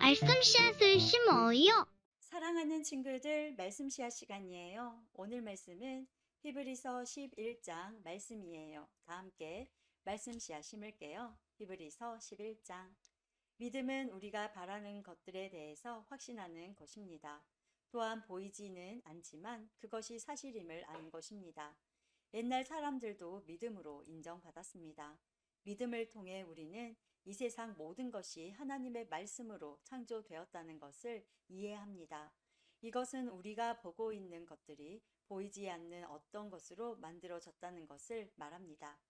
말씀 씨앗을 심어요. 사랑하는 친구들, 말씀 씨앗 시간이에요. 오늘 말씀은 히브리서 11장 말씀이에요. 다 함께 말씀 씨앗 심을게요. 히브리서 11장. 믿음은 우리가 바라는 것들에 대해서 확신하는 것입니다. 또한 보이지는 않지만 그것이 사실임을 아는 것입니다. 옛날 사람들도 믿음으로 인정받았습니다. 믿음을 통해 우리는 이 세상 모든 것이 하나님의 말씀으로 창조되었다는 것을 이해합니다. 이것은 우리가 보고 있는 것들이 보이지 않는 어떤 것으로 만들어졌다는 것을 말합니다.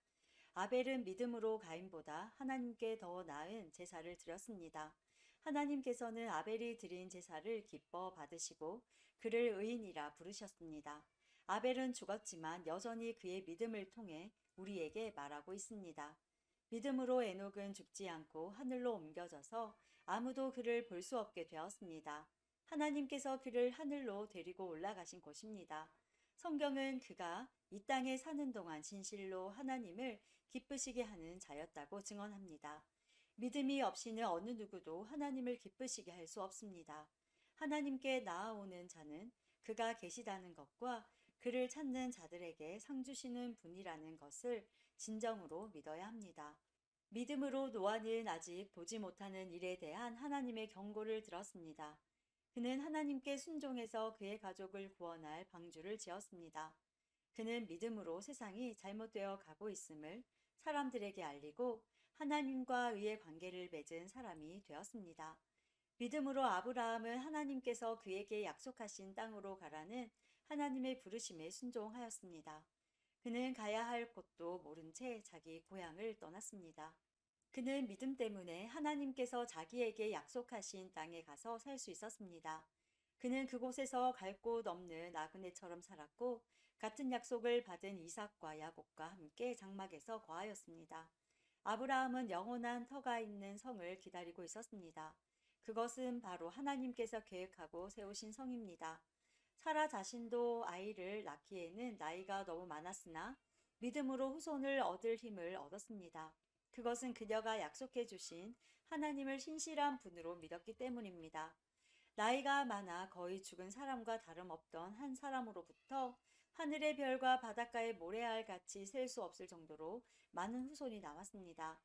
아벨은 믿음으로 가인보다 하나님께 더 나은 제사를 드렸습니다. 하나님께서는 아벨이 드린 제사를 기뻐 받으시고 그를 의인이라 부르셨습니다. 아벨은 죽었지만 여전히 그의 믿음을 통해 우리에게 말하고 있습니다. 믿음으로 에녹은 죽지 않고 하늘로 옮겨져서 아무도 그를 볼 수 없게 되었습니다. 하나님께서 그를 하늘로 데리고 올라가신 것입니다. 성경은 그가 이 땅에 사는 동안 진실로 하나님을 기쁘시게 하는 자였다고 증언합니다. 믿음이 없이는 어느 누구도 하나님을 기쁘시게 할 수 없습니다. 하나님께 나아오는 자는 그가 계시다는 것과 그를 찾는 자들에게 상 주시는 분이라는 것을 진정으로 믿어야 합니다. 믿음으로 노아는 아직 보지 못하는 일에 대한 하나님의 경고를 들었습니다. 그는 하나님께 순종해서 그의 가족을 구원할 방주를 지었습니다. 그는 믿음으로 세상이 잘못되어 가고 있음을 사람들에게 알리고 하나님과 의의 관계를 맺은 사람이 되었습니다. 믿음으로 아브라함은 하나님께서 그에게 약속하신 땅으로 가라는 하나님의 부르심에 순종하였습니다. 그는 가야 할 곳도 모른 채 자기 고향을 떠났습니다. 그는 믿음 때문에 하나님께서 자기에게 약속하신 땅에 가서 살 수 있었습니다. 그는 그곳에서 갈 곳 없는 나그네처럼 살았고 같은 약속을 받은 이삭과 야곱과 함께 장막에서 거하였습니다. 아브라함은 영원한 터가 있는 성을 기다리고 있었습니다. 그것은 바로 하나님께서 계획하고 세우신 성입니다. 사라 자신도 아이를 낳기에는 나이가 너무 많았으나 믿음으로 후손을 얻을 힘을 얻었습니다. 그것은 그녀가 약속해 주신 하나님을 신실한 분으로 믿었기 때문입니다. 나이가 많아 거의 죽은 사람과 다름없던 한 사람으로부터 하늘의 별과 바닷가의 모래알 같이 셀 수 없을 정도로 많은 후손이 남았습니다.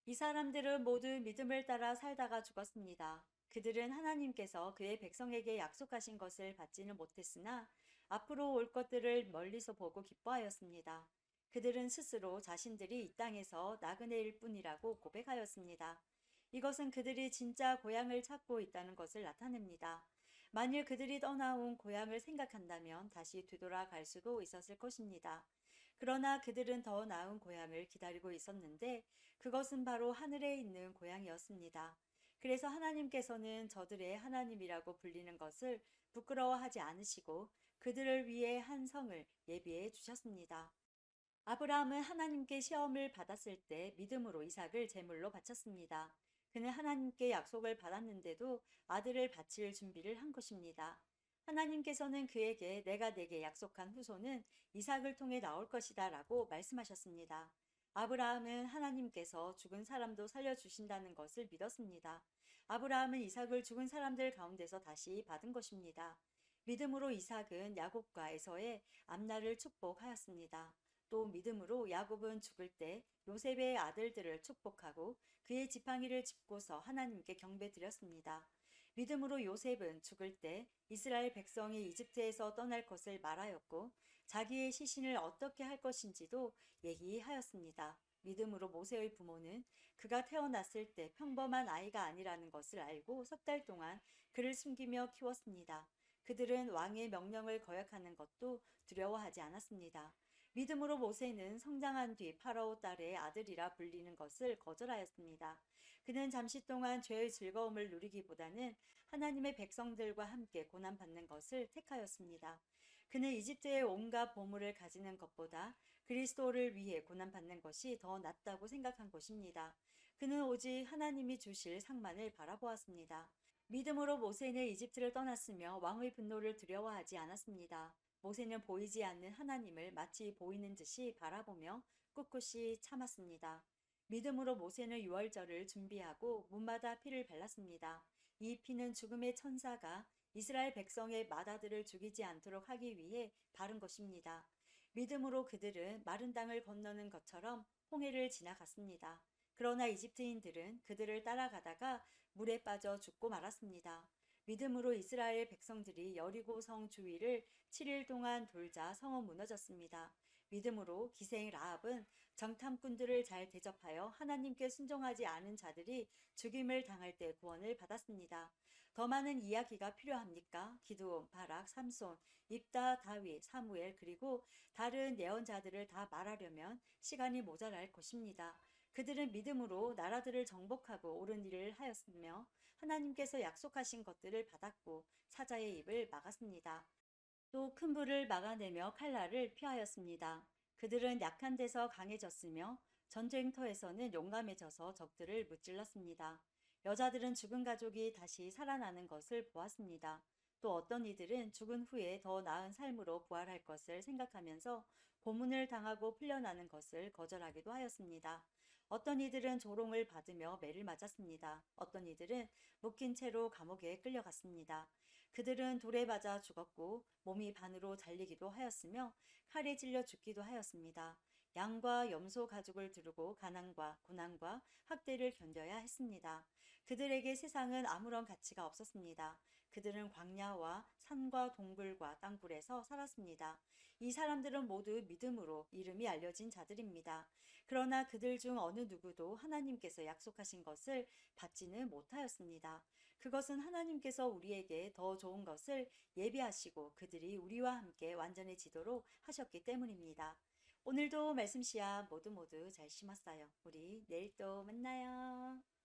이 사람들은 모두 믿음을 따라 살다가 죽었습니다. 그들은 하나님께서 그의 백성에게 약속하신 것을 받지는 못했으나 앞으로 올 것들을 멀리서 보고 기뻐하였습니다. 그들은 스스로 자신들이 이 땅에서 나그네일 뿐이라고 고백하였습니다. 이것은 그들이 진짜 고향을 찾고 있다는 것을 나타냅니다. 만일 그들이 떠나온 고향을 생각한다면 다시 되돌아갈 수도 있었을 것입니다. 그러나 그들은 더 나은 고향을 기다리고 있었는데 그것은 바로 하늘에 있는 고향이었습니다. 그래서 하나님께서는 저들의 하나님이라고 불리는 것을 부끄러워하지 않으시고 그들을 위해 한 성을 예비해 주셨습니다. 아브라함은 하나님께 시험을 받았을 때 믿음으로 이삭을 제물로 바쳤습니다. 그는 하나님께 약속을 받았는데도 아들을 바칠 준비를 한 것입니다. 하나님께서는 그에게 내가 내게 약속한 후손은 이삭을 통해 나올 것이다 라고 말씀하셨습니다. 아브라함은 하나님께서 죽은 사람도 살려주신다는 것을 믿었습니다. 아브라함은 이삭을 죽은 사람들 가운데서 다시 받은 것입니다. 믿음으로 이삭은 야곱과 에서의 앞날을 축복하였습니다. 또 믿음으로 야곱은 죽을 때 요셉의 아들들을 축복하고 그의 지팡이를 짚고서 하나님께 경배드렸습니다. 믿음으로 요셉은 죽을 때 이스라엘 백성이 이집트에서 떠날 것을 말하였고 자기의 시신을 어떻게 할 것인지도 얘기하였습니다. 믿음으로 모세의 부모는 그가 태어났을 때 평범한 아이가 아니라는 것을 알고 석 달 동안 그를 숨기며 키웠습니다. 그들은 왕의 명령을 거역하는 것도 두려워하지 않았습니다. 믿음으로 모세는 성장한 뒤 파라오 딸의 아들이라 불리는 것을 거절하였습니다. 그는 잠시 동안 죄의 즐거움을 누리기보다는 하나님의 백성들과 함께 고난받는 것을 택하였습니다. 그는 이집트의 온갖 보물을 가지는 것보다 그리스도를 위해 고난받는 것이 더 낫다고 생각한 것입니다. 그는 오직 하나님이 주실 상만을 바라보았습니다. 믿음으로 모세는 이집트를 떠났으며 왕의 분노를 두려워하지 않았습니다. 모세는 보이지 않는 하나님을 마치 보이는 듯이 바라보며 꿋꿋이 참았습니다. 믿음으로 모세는 유월절을 준비하고 문마다 피를 발랐습니다. 이 피는 죽음의 천사가 이스라엘 백성의 맏아들을 죽이지 않도록 하기 위해 바른 것입니다. 믿음으로 그들은 마른 땅을 건너는 것처럼 홍해를 지나갔습니다. 그러나 이집트인들은 그들을 따라가다가 물에 빠져 죽고 말았습니다. 믿음으로 이스라엘 백성들이 여리고 성 주위를 7일 동안 돌자 성은 무너졌습니다. 믿음으로 기생 라합은 정탐꾼들을 잘 대접하여 하나님께 순종하지 않은 자들이 죽임을 당할 때 구원을 받았습니다. 더 많은 이야기가 필요합니까? 기드온, 바락, 삼손, 입다, 다윗, 사무엘 그리고 다른 예언자들을 다 말하려면 시간이 모자랄 것입니다. 그들은 믿음으로 나라들을 정복하고 옳은 일을 하였으며 하나님께서 약속하신 것들을 받았고 사자의 입을 막았습니다. 또 큰 불을 막아내며 칼날을 피하였습니다. 그들은 약한 데서 강해졌으며 전쟁터에서는 용감해져서 적들을 무찔렀습니다. 여자들은 죽은 가족이 다시 살아나는 것을 보았습니다. 또 어떤 이들은 죽은 후에 더 나은 삶으로 부활할 것을 생각하면서 고문을 당하고 풀려나는 것을 거절하기도 하였습니다. 어떤 이들은 조롱을 받으며 매를 맞았습니다. 어떤 이들은 묶인 채로 감옥에 끌려갔습니다. 그들은 돌에 맞아 죽었고 몸이 반으로 잘리기도 하였으며 칼에 찔려 죽기도 하였습니다. 양과 염소 가죽을 두르고 가난과 고난과 학대를 견뎌야 했습니다. 그들에게 세상은 아무런 가치가 없었습니다. 그들은 광야와 산과 동굴과 땅굴에서 살았습니다. 이 사람들은 모두 믿음으로 이름이 알려진 자들입니다. 그러나 그들 중 어느 누구도 하나님께서 약속하신 것을 받지는 못하였습니다. 그것은 하나님께서 우리에게 더 좋은 것을 예비하시고 그들이 우리와 함께 완전해지도록 하셨기 때문입니다. 오늘도 말씀 씨앗 모두 잘 심었어요. 우리 내일 또 만나요.